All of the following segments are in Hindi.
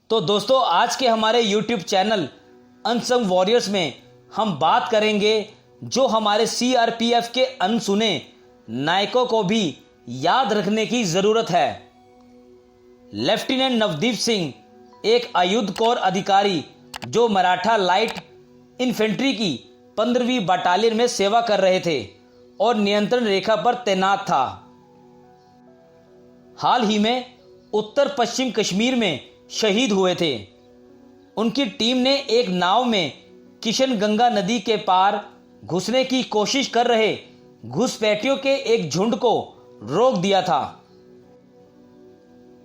तो दोस्तों, आज के हमारे YouTube चैनल अनसंग वॉरियर्स में हम बात करेंगे जो हमारे CRPF के अनसुने नायकों को भी याद रखने की जरूरत है। लेफ्टिनेंट नवदीप सिंह एक आयुध कोर अधिकारी जो मराठा लाइट इन्फेंट्री की 15वीं बटालियन में सेवा कर रहे थे और नियंत्रण रेखा पर तैनात था। हाल ही में उत्तर पश्चिम कश्मीर में शहीद हुए थे। उनकी टीम ने एक नाव में किशन गंगा नदी के पार घुसने की कोशिश कर रहे घुसपैठियों के एक झुंड को रोक दिया था।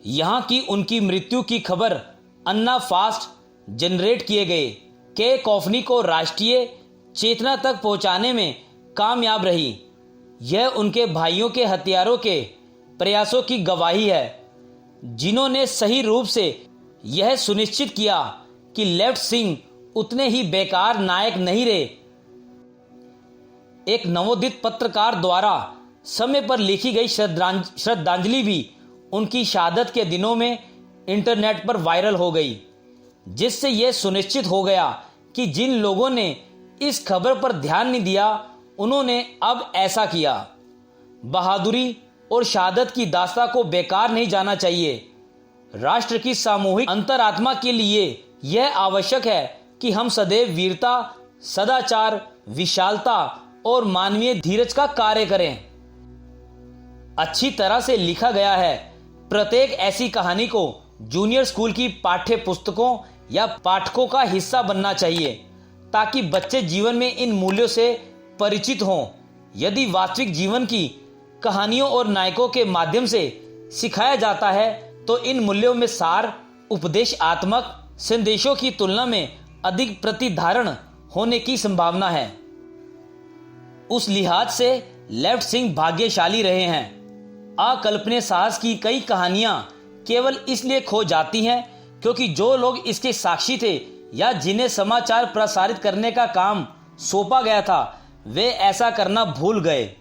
यहां की उनकी मृत्यु की खबर अन्ना फास्ट जनरेट किए गए के कॉफनी को राष्ट्रीय चेतना तक पहुंचाने में कामयाब रही। यह उनके भाइयों के हथियारों के प्रयासों की गवाही है, जिन्होंने सही रूप से यह सुनिश्चित किया कि लेफ्ट सिंह उतने ही बेकार नायक नहीं रहे। एक नवोदित पत्रकार द्वारा समय पर लिखी गई श्रद्धांजलि भी उनकी शहादत के दिनों में इंटरनेट पर वायरल हो गई, जिससे यह सुनिश्चित हो गया कि जिन लोगों ने इस खबर पर ध्यान नहीं दिया, उन्होंने अब ऐसा किया। बहादुरी और शहादत की दास्तां को बेकार नहीं जाना चाहिए। राष्ट्र की सामूहिक अंतरात्मा के लिए यह आवश्यक है कि हम सदैव वीरता, सदाचार, विशालता और मानवीय धीरज का कार्य करें। अच्छी तरह से लिखा गया है। प्रत्येक ऐसी कहानी को जूनियर स्कूल की पाठ्य पुस्तकों या पाठकों का हिस्सा बनना चाहिए, ताकि बच्चे जीवन में इन मूल्यों से परिचित हों। यदि वास्तविक जीवन की कहानियों और नायकों के माध्यम से सिखाया जाता है तो इन मूल्यों में सार, उपदेशात्मक संदेशों की तुलना में अधिक प्रतिधारण होने की संभावना है। उस लिहाज से लेफ्ट सिंह भाग्यशाली रहे हैं। अकल्पनीय साहस की कई कहानियां केवल इसलिए खो जाती हैं क्योंकि जो लोग इसके साक्षी थे या जिन्हें समाचार प्रसारित करने का काम सौंपा गया था, वे ऐसा करना भूल गए।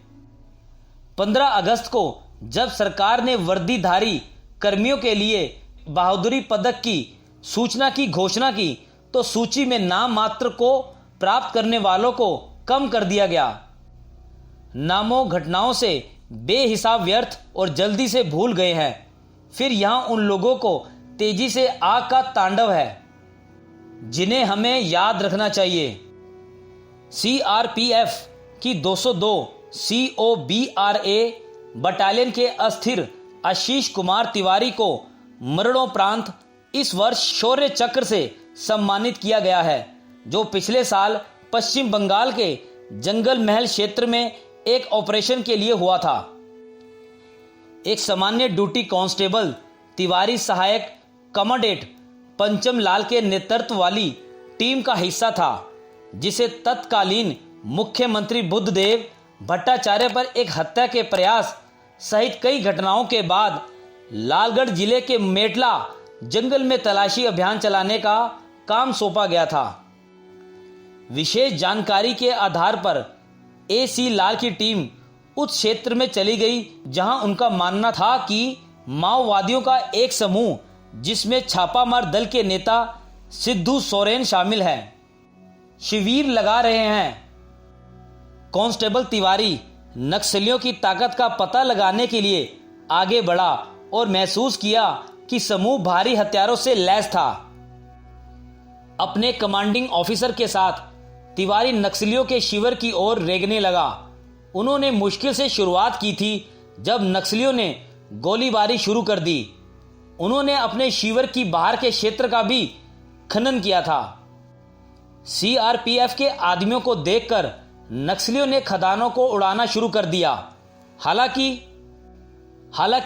15 अगस्त को जब सरकार ने वर्दीधारी कर्मियों के लिए बहादुरी पदक की सूचना की घोषणा की, तो सूची में नाम मात्र को प्राप्त करने वालों को कम कर दिया गया। नामों घटनाओं से बेहिसाब व्यर्थ और जल्दी से भूल गए हैं। फिर यहां उन लोगों को तेजी से आग का तांडव है जिन्हें हमें याद रखना चाहिए। CRPF की 202 COBRA बटालियन के अस्थिर आशीष कुमार तिवारी को मरणोपरांत इस वर्ष शौर्य चक्र से सम्मानित किया गया है, जो पिछले साल पश्चिम बंगाल के जंगल महल क्षेत्र में एक ऑपरेशन के लिए हुआ था। एक सामान्य ड्यूटी कांस्टेबल तिवारी सहायक कमांडेंट पंचम लाल के नेतृत्व वाली टीम का हिस्सा था, जिसे तत्कालीन मुख्यमंत्री बुद्धदेव भट्टाचार्य पर एक हत्या के प्रयास सहित कई घटनाओं के बाद लालगढ़ जिले के मेटला जंगल में तलाशी अभियान चलाने का काम सौंपा गया था। विशेष जानकारी के आधार पर AC लाल की टीम उस क्षेत्र में चली गई जहां उनका मानना था कि माओवादियों का एक समूह, जिसमें छापामार दल के नेता सिद्धू सोरेन शामिल है, शिविर लगा रहे हैं। कांस्टेबल तिवारी नक्सलियों की ताकत का पता लगाने के लिए आगे बढ़ा और महसूस किया कि समूह भारी हथियारों से लैस था। अपने कमांडिंग ऑफिसर के साथ तिवारी नक्सलियों के शिविर की ओर रेंगने लगा। उन्होंने मुश्किल से शुरुआत की थी जब नक्सलियों ने गोलीबारी शुरू कर दी। उन्होंने अपने शिविर की बाहर के क्षेत्र का भी खनन किया था। CRPF के आदमियों को देखकर नक्सलियों ने खदानों को उड़ाना शुरू कर दिया। हालांकि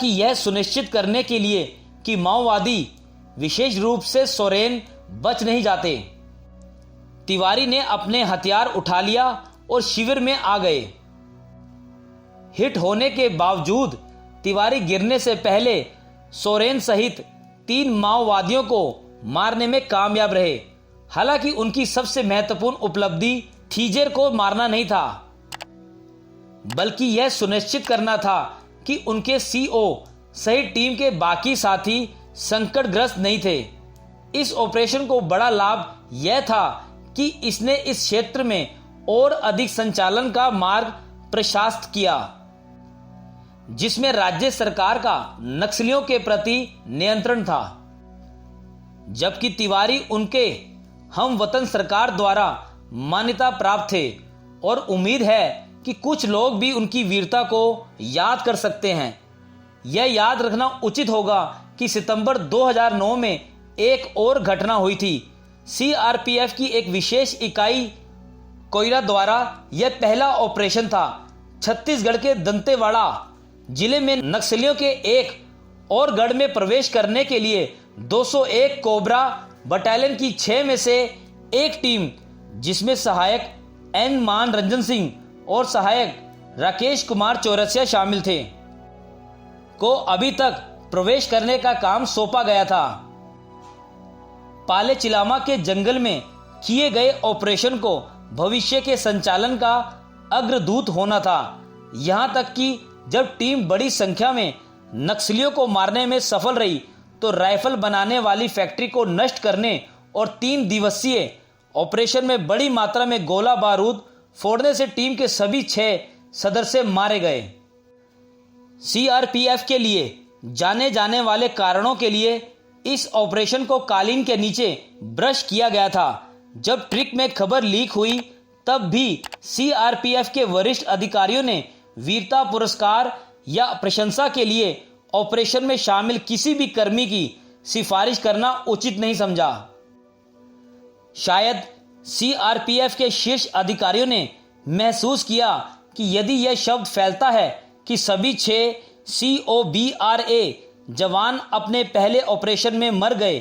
यह सुनिश्चित करने के लिए कि माओवादी, विशेष रूप से सोरेन, बच नहीं जाते, तिवारी ने अपने हथियार उठा लिया और शिविर में आ गए। हिट होने के बावजूद तिवारी गिरने से पहले सोरेन सहित 3 माओवादियों को मारने में कामयाब रहे। हालांकि उनकी सबसे महत्वपूर्ण उपलब्धि थीजेर को मारना नहीं था, बल्कि यह सुनिश्चित करना था कि उनके CO सहित टीम के बाकी साथी संकटग्रस्त नहीं थे। इस ऑपरेशन को बड़ा लाभ यह था कि इसने इस क्षेत्र में और अधिक संचालन का मार्ग प्रशस्त किया, जिसमें राज्य सरकार का नक्सलियों के प्रति नियंत्रण था, जबकि तिवारी उनके हम वतन सरकार द्वारा मान्यता प्राप्त थे और उम्मीद है कि कुछ लोग भी उनकी वीरता को याद कर सकते हैं। यह याद रखना उचित होगा कि सितंबर 2009 में एक और घटना हुई थी। सीआरपीएफ की एक विशेष इकाई कोयला द्वारा यह पहला ऑपरेशन था। छत्तीसगढ़ के दंतेवाड़ा जिले में नक्सलियों के एक और गढ़ में प्रवेश करने के लिए 201 कोबरा बटालियन की 6 में से एक टीम, जिसमें सहायक एन मान रंजन सिंह और सहायक राकेश कुमार चौरसिया शामिल थे, को अभी तक प्रवेश करने का काम सौंपा गया था। पाले चिलामा के जंगल में किए गए ऑपरेशन को भविष्य के संचालन का अग्रदूत होना था। यहां तक कि जब टीम बड़ी संख्या में नक्सलियों को मारने में सफल रही तो राइफल बनाने वाली फैक्ट्री को नष्ट करने और 3 दिवसीय ऑपरेशन में बड़ी मात्रा में गोला बारूद फोड़ने से टीम के सभी 6 सदस्य मारे गए। सीआरपीएफ के लिए जाने जाने वाले कारणों के लिए इस ऑपरेशन को कालीन के नीचे ब्रश किया गया था। जब ट्रिक में खबर लीक हुई तब भी सीआरपीएफ के वरिष्ठ अधिकारियों ने वीरता पुरस्कार या प्रशंसा के लिए ऑपरेशन में शामिल किसी भी कर्मी की सिफारिश करना उचित नहीं समझा। शायद सीआरपीएफ के शीर्ष अधिकारियों ने महसूस किया कि यदि यह शब्द फैलता है कि सभी 6 COBRA जवान अपने पहले ऑपरेशन में मर गए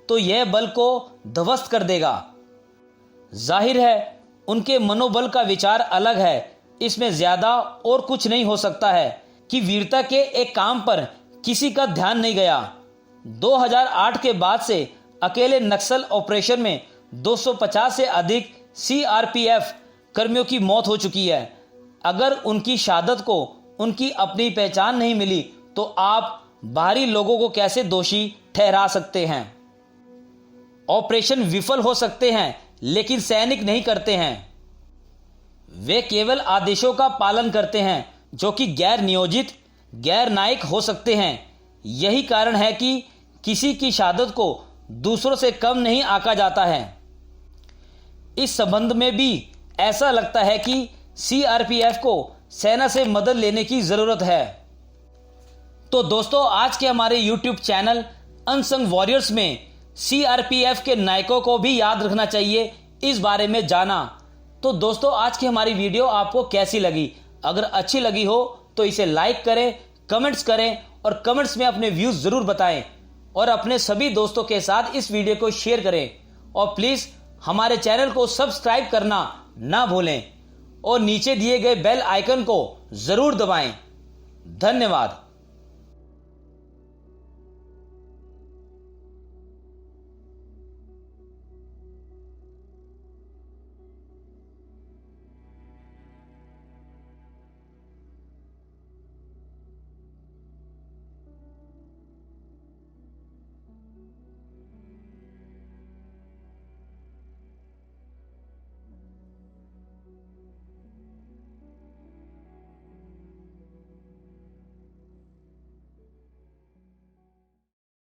तो यह बल को ध्वस्त कर देगा। जाहिर है उनके मनोबल का विचार अलग है। इसमें ज्यादा और कुछ नहीं हो सकता है कि वीरता के एक काम पर किसी का ध्यान नहीं गया। 2008 के बाद से अकेले नक्सल ऑपरेशन में 250 से अधिक सीआरपीएफ कर्मियों की मौत हो चुकी है। अगर उनकी शहादत को उनकी अपनी पहचान नहीं मिली तो आप बाहरी लोगों को कैसे दोषी ठहरा सकते हैं। ऑपरेशन विफल हो सकते हैं लेकिन सैनिक नहीं करते हैं। वे केवल आदेशों का पालन करते हैं जो कि गैर नियोजित, गैर न्यायिक हो सकते हैं। यही कारण है कि किसी की शहादत को दूसरों से कम नहीं आंका जाता है। इस संबंध में भी ऐसा लगता है कि सीआरपीएफ को सेना से मदद लेने की जरूरत है। तो दोस्तों, आज के हमारे YouTube चैनल अनसंग वॉरियर्स में सीआरपीएफ के नायकों को भी याद रखना चाहिए, इस बारे में जाना। तो दोस्तों, आज की हमारी वीडियो आपको कैसी लगी? अगर अच्छी लगी हो तो इसे लाइक करें, कमेंट्स करें और कमेंट्स में अपने व्यूज जरूर बताएं और अपने सभी दोस्तों के साथ इस वीडियो को शेयर करें और प्लीज हमारे चैनल को सब्सक्राइब करना ना भूलें और नीचे दिए गए बेल आइकन को जरूर दबाएं। धन्यवाद।